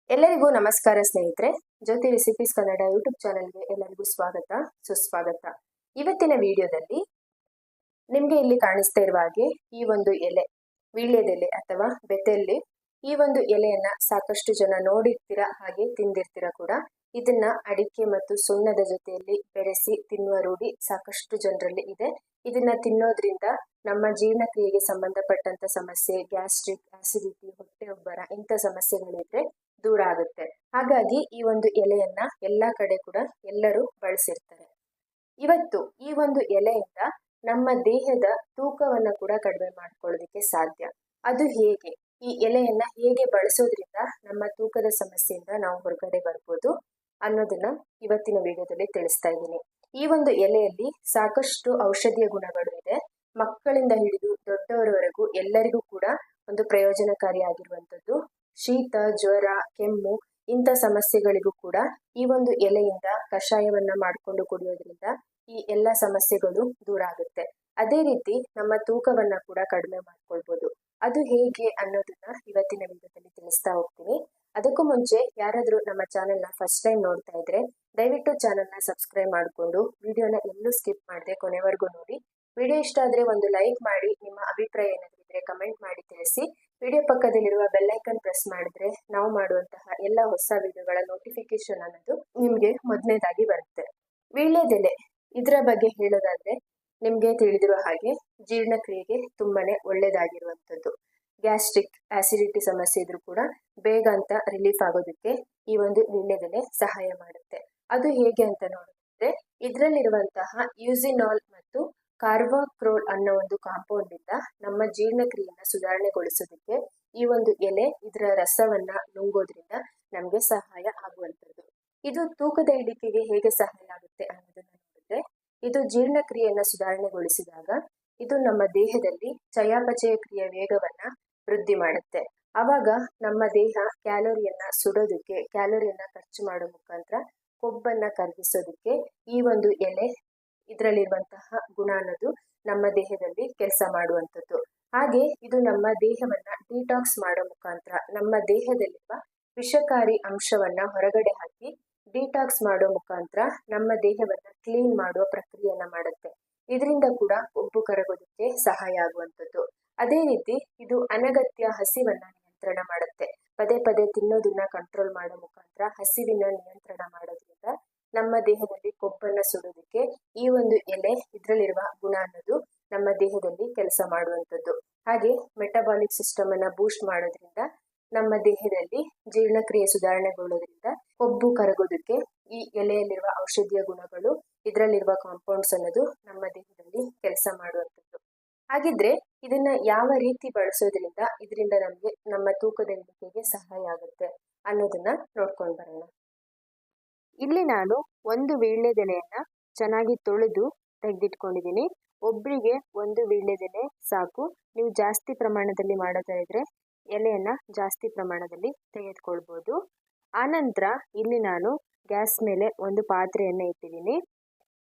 ಎಲ್ಲರಿಗೂ ನಮಸ್ಕಾರ ಸ್ನೇಹಿತರೆ. ಜ್ಯೋತಿ ರೆಸಿಪೀಸ್ ಕನ್ನಡ ಯೂಟ್ಯೂಬ್ ಚಾನೆಲ್ಗೆ ಎಲ್ಲರಿಗೂ ಸ್ವಾಗತ ಸುಸ್ವಾಗತ. ಇವತ್ತಿನ ವಿಡಿಯೋದಲ್ಲಿ ನಿಮಗೆ ಇಲ್ಲಿ ಕಾಣಿಸ್ತಾ ಇರುವ ಹಾಗೆ ಈ ಒಂದು ಎಲೆ, ವೀಳ್ಯದೆಲೆ ಅಥವಾ ಬೆತೆಲ್ಲಿ, ಈ ಒಂದು ಎಲೆಯನ್ನ ಸಾಕಷ್ಟು ಜನ ನೋಡಿರ್ತೀರಾ, ಹಾಗೆ ತಿಂದಿರ್ತೀರಾ ಕೂಡ. ಇದನ್ನ ಅಡಿಕೆ ಮತ್ತು ಸುಣ್ಣದ ಜೊತೆಯಲ್ಲಿ ಬೆರೆಸಿ ತಿನ್ನುವ ರೂಢಿ ಸಾಕಷ್ಟು ಜನರಲ್ಲಿ ಇದೆ. ಇದನ್ನ ತಿನ್ನೋದ್ರಿಂದ ನಮ್ಮ ಜೀರ್ಣಕ್ರಿಯೆಗೆ ಸಂಬಂಧಪಟ್ಟಂತ ಸಮಸ್ಯೆ, ಗ್ಯಾಸ್ಟ್ರಿಕ್, ಆಸಿಡಿಟಿ, ಹೊಟ್ಟೆ ಉಬ್ಬರ ಇಂಥ ಸಮಸ್ಯೆಗಳಿದ್ರೆ ದೂರ ಆಗುತ್ತೆ. ಹಾಗಾಗಿ ಈ ಒಂದು ಎಲೆಯನ್ನ ಎಲ್ಲಾ ಕಡೆ ಕೂಡ ಎಲ್ಲರೂ ಬಳಸಿರ್ತಾರೆ. ಇವತ್ತು ಈ ಒಂದು ಎಲೆಯಿಂದ ನಮ್ಮ ದೇಹದ ತೂಕವನ್ನ ಕೂಡ ಕಡಿಮೆ ಮಾಡ್ಕೊಳ್ಳೋದಕ್ಕೆ ಸಾಧ್ಯ. ಅದು ಹೇಗೆ, ಈ ಎಲೆಯನ್ನ ಹೇಗೆ ಬಳಸೋದ್ರಿಂದ ನಮ್ಮ ತೂಕದ ಸಮಸ್ಯೆಯಿಂದ ನಾವು ಹೊರಗಡೆ ಬರ್ಬೋದು ಅನ್ನೋದನ್ನ ಇವತ್ತಿನ ವಿಡಿಯೋದಲ್ಲಿ ತಿಳಿಸ್ತಾ ಇದ್ದೀನಿ. ಈ ಒಂದು ಎಲೆಯಲ್ಲಿ ಸಾಕಷ್ಟು ಔಷಧೀಯ ಗುಣಗಳು ಇದೆ. ಮಕ್ಕಳಿಂದ ಹಿಡಿದು ದೊಡ್ಡವರವರೆಗೂ ಎಲ್ಲರಿಗೂ ಕೂಡ ಒಂದು ಪ್ರಯೋಜನಕಾರಿಯಾಗಿರುವಂಥದ್ದು. ಶೀತ, ಜ್ವರ, ಕೆಮ್ಮು ಇಂಥ ಸಮಸ್ಯೆಗಳಿಗೂ ಕೂಡ ಈ ಒಂದು ಎಲೆಯಿಂದ ಕಷಾಯವನ್ನ ಮಾಡಿಕೊಂಡು ಕುಡಿಯೋದ್ರಿಂದ ಈ ಎಲ್ಲ ಸಮಸ್ಯೆಗಳು ದೂರ ಆಗುತ್ತೆ. ಅದೇ ರೀತಿ ನಮ್ಮ ತೂಕವನ್ನ ಕೂಡ ಕಡಿಮೆ ಮಾಡ್ಕೊಳ್ಬೋದು. ಅದು ಹೇಗೆ ಅನ್ನೋದನ್ನ ಇವತ್ತಿನ ವಿಡಿಯೋದಲ್ಲಿ ತಿಳಿಸ್ತಾ ಹೋಗ್ತೀನಿ. ಅದಕ್ಕೂ ಮುಂಚೆ ಯಾರಾದ್ರೂ ನಮ್ಮ ಚಾನೆಲ್ನ ಫಸ್ಟ್ ಟೈಮ್ ನೋಡ್ತಾ ಇದ್ರೆ ದಯವಿಟ್ಟು ಚಾನೆಲ್ನ ಸಬ್ಸ್ಕ್ರೈಬ್ ಮಾಡಿಕೊಂಡು ವಿಡಿಯೋನ ಎಲ್ಲೂ ಸ್ಕಿಪ್ ಮಾಡದೆ ಕೊನೆವರೆಗೂ ನೋಡಿ. ವಿಡಿಯೋ ಇಷ್ಟ ಆದ್ರೆ ಒಂದು ಲೈಕ್ ಮಾಡಿ, ನಿಮ್ಮ ಅಭಿಪ್ರಾಯ ಏನಾದ್ರೂ ಇದ್ರೆ ಕಮೆಂಟ್ ಮಾಡಿ ತಿಳಿಸಿ. ವಿಡಿಯೋ ಪಕ್ಕದಲ್ಲಿರುವ ಬೆಲ್ ಐಕನ್ ಪ್ರೆಸ್ ಮಾಡಿದ್ರೆ ನಾವು ಮಾಡುವಂತಹ ಎಲ್ಲ ಹೊಸ ವಿಡಿಯೋಗಳ ನೋಟಿಫಿಕೇಶನ್ ಅನ್ನೋದು ನಿಮ್ಗೆ ಮೊದಲನೇದಾಗಿ ಬರುತ್ತೆ. ವೀಳ್ಯದೆಲೆ, ಇದರ ಬಗ್ಗೆ ಹೇಳೋದಾದ್ರೆ ನಿಮ್ಗೆ ತಿಳಿದಿರೋ ಹಾಗೆ ಜೀರ್ಣಕ್ರಿಯೆಗೆ ತುಂಬಾನೇ ಒಳ್ಳೇದಾಗಿರುವಂಥದ್ದು. ಗ್ಯಾಸ್ಟ್ರಿಕ್, ಆಸಿಡಿಟಿ ಸಮಸ್ಯೆ ಇದ್ರೂ ಕೂಡ ಬೇಗ ಅಂತ ರಿಲೀಫ್ ಆಗೋದಕ್ಕೆ ಈ ಒಂದು ವೀಳ್ಯದೆಲೆ ಸಹಾಯ ಮಾಡುತ್ತೆ. ಅದು ಹೇಗೆ ಅಂತ ನೋಡಿದ್ರೆ, ಇದರಲ್ಲಿರುವಂತಹ ಯೂಸಿನಾಲ್ ಮತ್ತು ಕಾರ್ವಾಕ್ರೋಲ್ ಅನ್ನೋ ಒಂದು ಕಾಂಪೌಂಡ್ ಇಂದ ನಮ್ಮ ಜೀರ್ಣಕ್ರಿಯೆಯನ್ನ ಸುಧಾರಣೆಗೊಳಿಸೋದಕ್ಕೆ ಈ ಒಂದು ಎಲೆ, ಇದರ ರಸವನ್ನ ನುಂಗೋದ್ರಿಂದ ನಮ್ಗೆ ಸಹಾಯ ಆಗುವಂಥದ್ದು. ಇದು ತೂಕದ ಇಳಿಕೆಗೆ ಹೇಗೆ ಸಹಾಯ ಆಗುತ್ತೆ ಅನ್ನೋದನ್ನ ನೋಡಿದ್ರೆ, ಇದು ಜೀರ್ಣಕ್ರಿಯೆಯನ್ನ ಸುಧಾರಣೆಗೊಳಿಸಿದಾಗ ಇದು ನಮ್ಮ ದೇಹದಲ್ಲಿ ಚಯಾಪಚಯ ಕ್ರಿಯೆ ವೇಗವನ್ನ ವೃದ್ಧಿ ಮಾಡುತ್ತೆ. ಅವಾಗ ನಮ್ಮ ದೇಹ ಕ್ಯಾಲೋರಿಯನ್ನ ಖರ್ಚು ಮಾಡೋ ಮುಖಾಂತರ ಕೊಬ್ಬನ್ನ ಕರಗಿಸೋದಕ್ಕೆ ಈ ಒಂದು ಎಲೆ, ಇದರಲ್ಲಿರುವಂತಹ ಗುಣ ಅನ್ನೋದು ನಮ್ಮ ದೇಹದಲ್ಲಿ ಕೆಲಸ ಮಾಡುವಂಥದ್ದು. ಹಾಗೆ ಇದು ನಮ್ಮ ದೇಹವನ್ನ ಡಿಟಾಕ್ಸ್ ಮಾಡೋ ಮುಖಾಂತರ ನಮ್ಮ ದೇಹದಲ್ಲಿರುವ ವಿಷಕಾರಿ ಅಂಶವನ್ನ ಹೊರಗಡೆ ಹಾಕಿ ಡಿಟಾಕ್ಸ್ ಮಾಡೋ ಮುಖಾಂತರ ನಮ್ಮ ದೇಹವನ್ನ ಕ್ಲೀನ್ ಮಾಡುವ ಪ್ರಕ್ರಿಯೆಯನ್ನ ಮಾಡುತ್ತೆ. ಇದರಿಂದ ಕೂಡ ಕೊಬ್ಬು ಕರಗೋದಕ್ಕೆ ಸಹಾಯ ಆಗುವಂಥದ್ದು. ಅದೇ ರೀತಿ ಇದು ಅನಗತ್ಯ ಹಸಿವನ್ನ ನಿಯಂತ್ರಣ ಮಾಡುತ್ತೆ. ಪದೇ ಪದೇ ತಿನ್ನೋದನ್ನ ಕಂಟ್ರೋಲ್ ಮಾಡೋ ಮುಖಾಂತರ ಹಸಿವಿನ ನಿಯಂತ್ರಣ ಮಾಡೋದ್ರಿಂದ ನಮ್ಮ ದೇಹದಲ್ಲಿ ಕೊಬ್ಬನ್ನ ಸುಡೋದಕ್ಕೆ ಈ ಒಂದು ಎಲೆ, ಇದರಲ್ಲಿರುವ ಗುಣ ಅನ್ನೋದು ನಮ್ಮ ದೇಹದಲ್ಲಿ ಕೆಲಸ ಮಾಡುವಂಥದ್ದು. ಹಾಗೆ ಮೆಟಬಾಲಿಕ್ ಸಿಸ್ಟಮ್ ಅನ್ನ ಬೂಸ್ಟ್ ಮಾಡೋದ್ರಿಂದ ನಮ್ಮ ದೇಹದಲ್ಲಿ ಜೀರ್ಣಕ್ರಿಯೆ ಸುಧಾರಣೆಗೊಳ್ಳೋದ್ರಿಂದ ಕೊಬ್ಬು ಕರಗೋದಕ್ಕೆ ಈ ಎಲೆಯಲ್ಲಿರುವ ಔಷಧೀಯ ಗುಣಗಳು, ಇದರಲ್ಲಿರುವ ಕಾಂಪೌಂಡ್ಸ್ ಅನ್ನೋದು ನಮ್ಮ ದೇಹದಲ್ಲಿ ಕೆಲಸ ಮಾಡುವಂಥದ್ದು. ಹಾಗಿದ್ರೆ ಇದನ್ನ ಯಾವ ರೀತಿ ಬಳಸೋದ್ರಿಂದ ಇದರಿಂದ ನಮ್ಗೆ ನಮ್ಮ ತೂಕದ ಇಳಿಕೆಗೆ ಸಹಾಯ ಆಗುತ್ತೆ ಅನ್ನೋದನ್ನ ನೋಡ್ಕೊಂಡು ಬರೋಣ. ಇಲ್ಲಿ ನಾನು ಒಂದು ವೀಳ್ಯದೆಲೆಯನ್ನ ಚೆನ್ನಾಗಿ ತೊಳೆದು ತೆಗೆದಿಟ್ಕೊಂಡಿದ್ದೀನಿ. ಒಬ್ಬರಿಗೆ ಒಂದು ವೀಳ್ಯದೆಲೆ ಸಾಕು. ನೀವು ಜಾಸ್ತಿ ಪ್ರಮಾಣದಲ್ಲಿ ಮಾಡೋತಾ ಇದ್ರೆ ಎಲೆಯನ್ನ ಜಾಸ್ತಿ ಪ್ರಮಾಣದಲ್ಲಿ ತೆಗೆದುಕೊಳ್ಬೋದು. ಆನಂತರ ಇಲ್ಲಿ ನಾನು ಗ್ಯಾಸ್ ಮೇಲೆ ಒಂದು ಪಾತ್ರೆಯನ್ನ ಇಟ್ಟಿದ್ದೀನಿ.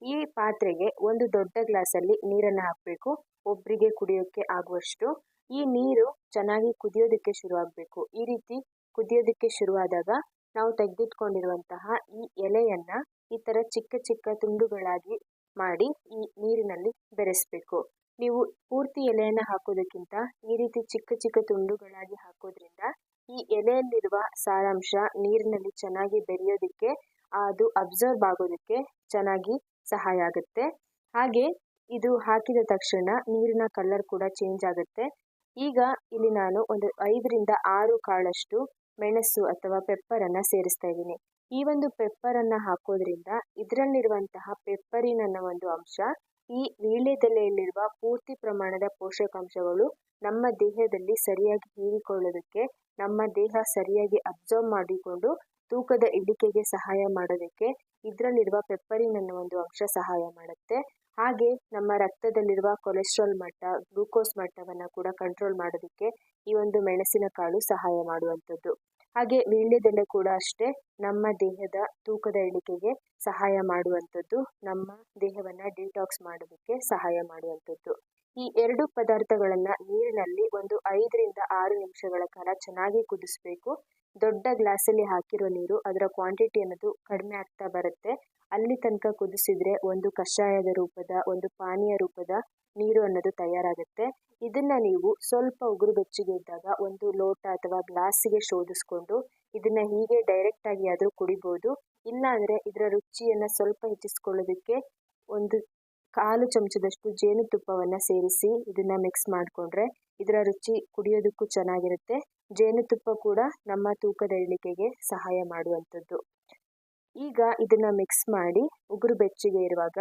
ಈ ಪಾತ್ರೆಗೆ ಒಂದು ದೊಡ್ಡ ಗ್ಲಾಸಲ್ಲಿ ನೀರನ್ನ ಹಾಕಬೇಕು, ಒಬ್ಬರಿಗೆ ಕುಡಿಯೋಕ್ಕೆ ಆಗುವಷ್ಟು. ಈ ನೀರು ಚೆನ್ನಾಗಿ ಕುದಿಯೋದಕ್ಕೆ ಶುರು ಆಗಬೇಕು. ಈ ರೀತಿ ಕುದಿಯೋದಕ್ಕೆ ಶುರುವಾದಾಗ ನಾವು ತೆಗೆದಿಟ್ಕೊಂಡಿರುವಂತಹ ಈ ಎಲೆಯನ್ನ ಈ ತರ ಚಿಕ್ಕ ಚಿಕ್ಕ ತುಂಡುಗಳಾಗಿ ಮಾಡಿ ಈ ನೀರಿನಲ್ಲಿ ಬೆರೆಸ್ಬೇಕು. ನೀವು ಪೂರ್ತಿ ಎಲೆಯನ್ನ ಹಾಕೋದಕ್ಕಿಂತ ಈ ರೀತಿ ಚಿಕ್ಕ ಚಿಕ್ಕ ತುಂಡುಗಳಾಗಿ ಹಾಕೋದ್ರಿಂದ ಈ ಎಲೆಯಲ್ಲಿರುವ ಸಾರಾಂಶ ನೀರಿನಲ್ಲಿ ಚೆನ್ನಾಗಿ ಬೆರೆಯೋದಕ್ಕೆ, ಅದು ಅಬ್ಸರ್ವ್ ಆಗೋದಕ್ಕೆ ಚೆನ್ನಾಗಿ ಸಹಾಯ ಆಗುತ್ತೆ. ಹಾಗೆ ಇದು ಹಾಕಿದ ತಕ್ಷಣ ನೀರಿನ ಕಲರ್ ಕೂಡ ಚೇಂಜ್ ಆಗುತ್ತೆ. ಈಗ ಇಲ್ಲಿ ನಾನು ಒಂದು 5ರಿಂದ 6 ಕಾಳಷ್ಟು ಮೆಣಸು ಅಥವಾ ಪೆಪ್ಪರ್ ಅನ್ನ ಸೇರಿಸ್ತಾ ಇದ್ದೀನಿ. ಈ ಒಂದು ಪೆಪ್ಪರ್ ಅನ್ನ ಹಾಕೋದ್ರಿಂದ ಇದರಲ್ಲಿರುವಂತಹ ಪೆಪ್ಪರಿನ್ ಅನ್ನೋ ಒಂದು ಅಂಶ ಈ ವೀಳ್ಯದೆಲೆಯಲ್ಲಿರುವ ಪೂರ್ತಿ ಪ್ರಮಾಣದ ಪೋಷಕಾಂಶಗಳು ನಮ್ಮ ದೇಹದಲ್ಲಿ ಸರಿಯಾಗಿ ಹೀರಿಕೊಳ್ಳೋದಕ್ಕೆ, ನಮ್ಮ ದೇಹ ಸರಿಯಾಗಿ ಅಬ್ಸರ್ವ್ ಮಾಡಿಕೊಂಡು ತೂಕದ ಇಳಿಕೆಗೆ ಸಹಾಯ ಮಾಡೋದಕ್ಕೆ ಇದರಲ್ಲಿರುವ ಪೆಪ್ಪರಿನ್ ಅನ್ನೋ ಒಂದು ಅಂಶ ಸಹಾಯ ಮಾಡುತ್ತೆ. ಹಾಗೆ ನಮ್ಮ ರಕ್ತದಲ್ಲಿರುವ ಕೊಲೆಸ್ಟ್ರಾಲ್ ಮಟ್ಟ, ಗ್ಲೂಕೋಸ್ ಮಟ್ಟವನ್ನ ಕೂಡ ಕಂಟ್ರೋಲ್ ಮಾಡೋದಕ್ಕೆ ಈ ಒಂದು ಮೆಣಸಿನ ಕಾಳು ಸಹಾಯ ಮಾಡುವಂಥದ್ದು. ಹಾಗೆ ವೀಳ್ಯದೆಲೆ ಕೂಡ ಅಷ್ಟೇ, ನಮ್ಮ ದೇಹದ ತೂಕದ ಇಳಿಕೆಗೆ ಸಹಾಯ ಮಾಡುವಂಥದ್ದು, ನಮ್ಮ ದೇಹವನ್ನ ಡಿಟಾಕ್ಸ್ ಮಾಡೋದಕ್ಕೆ ಸಹಾಯ ಮಾಡುವಂಥದ್ದು. ಈ ಎರಡು ಪದಾರ್ಥಗಳನ್ನ ನೀರಿನಲ್ಲಿ ಒಂದು 5ರಿಂದ 6 ನಿಮಿಷಗಳ ಕಾಲ ಚೆನ್ನಾಗಿ ಕುದಿಸ್ಬೇಕು. ದೊಡ್ಡ ಗ್ಲಾಸಲ್ಲಿ ಹಾಕಿರೋ ನೀರು ಅದರ ಕ್ವಾಂಟಿಟಿ ಅನ್ನೋದು ಕಡಿಮೆ ಆಗ್ತಾ ಬರುತ್ತೆ. ಅಲ್ಲಿ ತನಕ ಕುದಿಸಿದ್ರೆ ಒಂದು ಕಷಾಯದ ರೂಪದ, ಒಂದು ಪಾನೀಯ ರೂಪದ ನೀರು ಅನ್ನೋದು ತಯಾರಾಗುತ್ತೆ. ಇದನ್ನ ನೀವು ಸ್ವಲ್ಪ ಉಗುರು ಬೆಚ್ಚಗೆ ಇದ್ದಾಗ ಒಂದು ಲೋಟ ಅಥವಾ ಗ್ಲಾಸಿಗೆ ಶೋಧಿಸ್ಕೊಂಡು ಇದನ್ನ ಹೀಗೆ ಡೈರೆಕ್ಟ್ ಆಗಿ ಆದ್ರೂ ಕುಡಿಬಹುದು. ಇಲ್ಲ ಅಂದ್ರೆ ಇದರ ರುಚಿಯನ್ನ ಸ್ವಲ್ಪ ಹೆಚ್ಚಿಸ್ಕೊಳ್ಳೋದಕ್ಕೆ ಒಂದು 1/4 ಚಮಚದಷ್ಟು ಜೇನುತುಪ್ಪವನ್ನ ಸೇರಿಸಿ ಇದನ್ನ ಮಿಕ್ಸ್ ಮಾಡಿಕೊಂಡ್ರೆ ಇದರ ರುಚಿ ಕುಡಿಯೋದಕ್ಕೂ ಚೆನ್ನಾಗಿರುತ್ತೆ. ಜೇನುತುಪ್ಪ ಕೂಡ ನಮ್ಮ ತೂಕದ ಇಳಿಕೆಗೆ ಸಹಾಯ ಮಾಡುವಂಥದ್ದು. ಈಗ ಇದನ್ನ ಮಿಕ್ಸ್ ಮಾಡಿ ಉಗುರು ಬೆಚ್ಚಗೆ ಇರುವಾಗ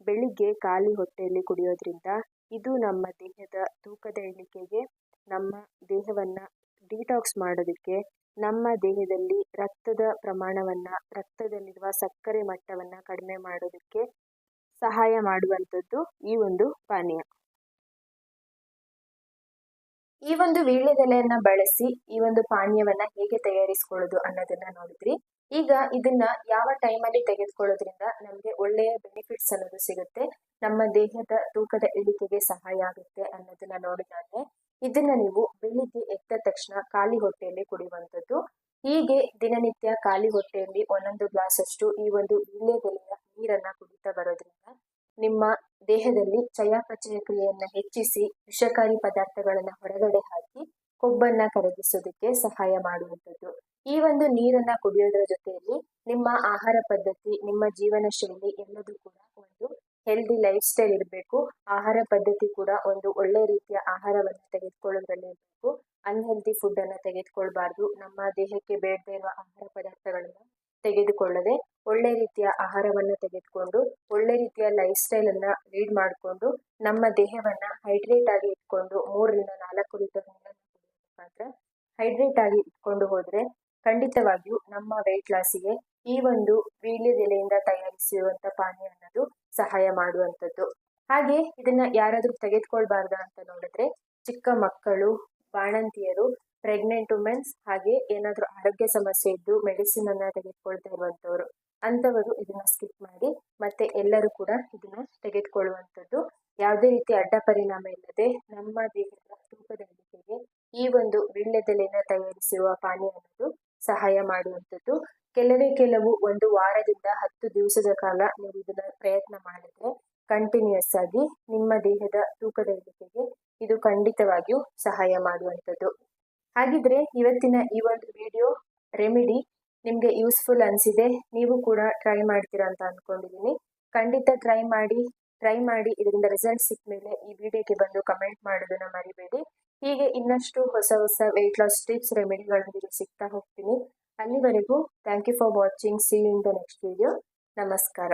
ಬೆಳಿಗ್ಗೆ ಖಾಲಿ ಹೊಟ್ಟೆಯಲ್ಲಿ ಕುಡಿಯೋದ್ರಿಂದ ಇದು ನಮ್ಮ ದೇಹದ ತೂಕದ ಇಳಿಕೆಗೆ, ನಮ್ಮ ದೇಹವನ್ನ ಡಿಟಾಕ್ಸ್ ಮಾಡೋದಕ್ಕೆ, ನಮ್ಮ ದೇಹದಲ್ಲಿ ರಕ್ತದ ಪ್ರಮಾಣವನ್ನ, ರಕ್ತದಲ್ಲಿರುವ ಸಕ್ಕರೆ ಮಟ್ಟವನ್ನ ಕಡಿಮೆ ಮಾಡೋದಕ್ಕೆ ಸಹಾಯ ಮಾಡುವಂಥದ್ದು ಈ ಒಂದು ಪಾನೀಯ. ಈ ಒಂದು ವೀಳ್ಯದೆಲೆಯನ್ನ ಬಳಸಿ ಈ ಒಂದು ಪಾನೀಯವನ್ನ ಹೇಗೆ ತಯಾರಿಸ್ಕೊಳ್ಳೋದು ಅನ್ನೋದನ್ನ ನೋಡಿದ್ರಿ. ಈಗ ಇದನ್ನ ಯಾವ ಟೈಮಲ್ಲಿ ತೆಗೆದುಕೊಳ್ಳೋದ್ರಿಂದ ನಮಗೆ ಒಳ್ಳೆಯ ಬೆನಿಫಿಟ್ಸ್ ಅನ್ನೋದು ಸಿಗುತ್ತೆ, ನಮ್ಮ ದೇಹದ ತೂಕದ ಇಳಿಕೆಗೆ ಸಹಾಯ ಆಗುತ್ತೆ ಅನ್ನೋದನ್ನ ನೋಡಿದಾದ್ರೆ ಇದನ್ನ ನೀವು ಬೆಳಿಗ್ಗೆ ಎದ್ದ ತಕ್ಷಣ ಖಾಲಿ ಹೊಟ್ಟೆಯಲ್ಲಿ ಕುಡಿಯುವಂಥದ್ದು. ಹೀಗೆ ದಿನನಿತ್ಯ ಖಾಲಿ ಹೊಟ್ಟೆಯಲ್ಲಿ 1 ಗ್ಲಾಸ್ ಅಷ್ಟು ಈ ಒಂದು ವೀಳ್ಯದೆಲೆಯ ನೀರನ್ನ ಕುಡಿತಾ ಬರೋದ್ರಿಂದ ನಿಮ್ಮ ದೇಹದಲ್ಲಿ ಚಯಾಪಚಯ ಕ್ರಿಯೆಯನ್ನ ಹೆಚ್ಚಿಸಿ ವಿಷಕಾರಿ ಪದಾರ್ಥಗಳನ್ನ ಹೊರಗಡೆ ಹಾಕಿ ಕೊಬ್ಬನ್ನ ಕರಗಿಸೋದಕ್ಕೆ ಸಹಾಯ ಮಾಡುವಂಥದ್ದು. ಈ ಒಂದು ನೀರನ್ನ ಕುಡಿಯೋದ್ರ ಜೊತೆಯಲ್ಲಿ ನಿಮ್ಮ ಆಹಾರ ಪದ್ಧತಿ, ನಿಮ್ಮ ಜೀವನ ಶೈಲಿ ಎಲ್ಲದೂ ಕೂಡ ಒಂದು ಹೆಲ್ದಿ ಲೈಫ್ ಸ್ಟೈಲ್ ಇರಬೇಕು. ಆಹಾರ ಪದ್ಧತಿ ಕೂಡ ಒಂದು ಒಳ್ಳೆ ರೀತಿಯ ಆಹಾರವನ್ನು ತೆಗೆದುಕೊಳ್ಳೋದ್ರಲ್ಲಿ ಇರಬೇಕು. ಅನ್ಹೆಲ್ದಿ ಫುಡ್ ಅನ್ನ ತೆಗೆದುಕೊಳ್ಬಾರ್ದು. ನಮ್ಮ ದೇಹಕ್ಕೆ ಬೇಡದೇ ಇರುವ ಆಹಾರ ಪದಾರ್ಥಗಳನ್ನ ತೆಗೆದುಕೊಳ್ಳದೆ ಒಳ್ಳೆ ರೀತಿಯ ಆಹಾರವನ್ನ ತೆಗೆದುಕೊಂಡು ಒಳ್ಳೆ ರೀತಿಯ ಲೈಫ್ ಸ್ಟೈಲ್ ಅನ್ನ ಲೀಡ್ ಮಾಡಿಕೊಂಡು ನಮ್ಮ ದೇಹವನ್ನ ಹೈಡ್ರೇಟ್ ಆಗಿ ಇಟ್ಕೊಂಡು 3ರಿಂದ 4 ಲೀಟರ್ ನೀರನ್ನು ಕುಡಿಯೋ ಮುಖಾಂತರ ಹೈಡ್ರೇಟ್ ಆಗಿ ಇಟ್ಕೊಂಡು ಹೋದ್ರೆ ಖಂಡಿತವಾಗಿಯೂ ನಮ್ಮ ವೆಯ್ಟ್ ಲಾಸಿಗೆ ಈ ಒಂದು ವೀಳ್ಯದೆಲೆಯಿಂದ ತಯಾರಿಸಿರುವಂತ ಪಾನೀಯ ಅನ್ನೋದು ಸಹಾಯ ಮಾಡುವಂಥದ್ದು. ಹಾಗೆ ಇದನ್ನ ಯಾರಾದ್ರೂ ತೆಗೆದುಕೊಳ್ಬಾರ್ದ ಅಂತ ನೋಡಿದ್ರೆ ಚಿಕ್ಕ ಮಕ್ಕಳು, ಬಾಣಂತಿಯರು, ಪ್ರೆಗ್ನೆಂಟ್ ವುಮೆನ್ಸ್, ಹಾಗೆ ಏನಾದ್ರೂ ಆರೋಗ್ಯ ಸಮಸ್ಯೆ ಇದ್ದು ಮೆಡಿಸಿನ್ ಅನ್ನ ತೆಗೆದುಕೊಳ್ತಾ ಇರುವಂತವ್ರು ಅಂತವರು ಇದನ್ನ ಸ್ಕಿಪ್ ಮಾಡಿ ಮತ್ತೆ ಎಲ್ಲರೂ ಕೂಡ ಇದನ್ನ ತೆಗೆದುಕೊಳ್ಳುವಂಥದ್ದು. ಯಾವುದೇ ರೀತಿ ಅಡ್ಡ ಪರಿಣಾಮ ಇಲ್ಲದೆ ನಮ್ಮ ದೇಹದ ತೂಕದ ಇಳಿಕೆಗೆ ಈ ಒಂದು ವೀಳ್ಯದೆಲೆಯಿಂದ ತಯಾರಿಸಿರುವ ಪಾನೀಯ ಅನ್ನೋದು ಸಹಾಯ ಮಾಡುವಂಥದ್ದು. ಕೆಲವು 1 ವಾರದಿಂದ 10 ದಿವಸದ ಕಾಲ ನೀವು ಇದನ್ನ ಪ್ರಯತ್ನ ಮಾಡಿದ್ರೆ ಕಂಟಿನ್ಯೂಸ್ ಆಗಿ ನಿಮ್ಮ ದೇಹದ ತೂಕದ ಇಳಿಕೆಗೆ ಇದು ಖಂಡಿತವಾಗಿಯೂ ಸಹಾಯ ಮಾಡುವಂಥದ್ದು. ಹಾಗಿದ್ರೆ ಇವತ್ತಿನ ಈ ಒಂದು ವಿಡಿಯೋ ರೆಮಿಡಿ ನಿಮ್ಗೆ ಯೂಸ್ಫುಲ್ ಅನ್ಸಿದೆ, ನೀವು ಕೂಡ ಟ್ರೈ ಮಾಡ್ತೀರಾ ಅಂತ ಅನ್ಕೊಂಡಿದೀನಿ. ಖಂಡಿತ ಟ್ರೈ ಮಾಡಿ ಇದರಿಂದ ರಿಸಲ್ಟ್ ಸಿಕ್ಕ ಮೇಲೆ ಈ ವಿಡಿಯೋಗೆ ಬಂದು ಕಮೆಂಟ್ ಮಾಡೋದನ್ನ ಮರಿಬೇಡಿ. ಹೀಗೆ ಇನ್ನಷ್ಟು ಹೊಸ ವೆಯ್ಟ್ ಲಾಸ್ ಟಿಪ್ಸ್, ರೆಮಿಡಿಗಳೊಂದಿಗೆ ಸಿಗ್ತಾ ಹೋಗ್ತೀನಿ. ಅಲ್ಲಿವರೆಗೂ thank you for watching. See you in the next video. ನಮಸ್ಕಾರ.